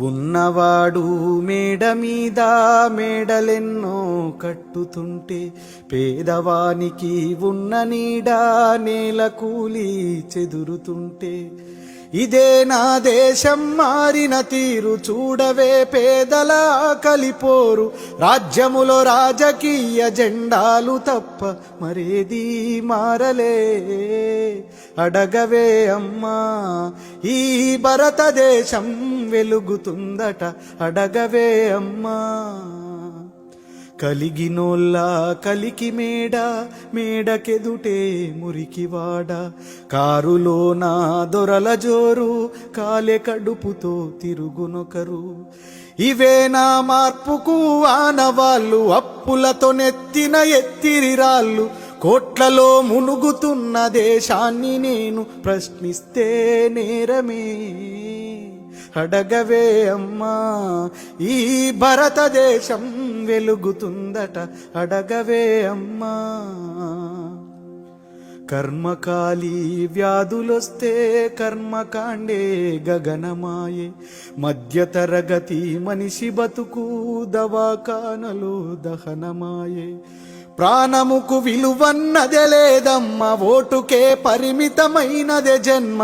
ఉన్నవాడు మేడ మీద మేడలెన్నో కట్టుతుంటే పేదవానికి ఉన్న నీడ నేల కూలి చెదురుతుంటే ఇదే నా దేశం మారిన తీరు చూడవే పేదల కలిపోరు రాజ్యములో రాజకీయ జెండాలు తప్ప మరేది మారలే అడగవే అమ్మా ఈ భారతదేశం వెలుగుతుందట అడగవే అమ్మా కలిగినోళ్ళ కలికి మేడకెదుటే మురికివాడ కారులోన దొరల జోరు కాలే కడుపుతో తిరుగునొకరు ఇవే నా మార్పుకు ఆనవాళ్ళు అప్పులతో నెత్తిన ఎత్తిరిరాళ్ళు కోట్లలో మునుగుతున్న దేశాన్ని నేను ప్రశ్నిస్తే నేరమే అడగవే అమ్మా ఈ భారతదేశం వెలుగుతుందట అడగవే అమ్మా కర్మకాలి వ్యాధులొస్తే కర్మకాండే గగనమాయే మధ్యతరగతి మనిషి బతుకు దవాఖానలో దహనమాయే ప్రాణముకు విలువన్నదే లేదమ్మ ఓటుకే పరిమితమైనదే జన్మ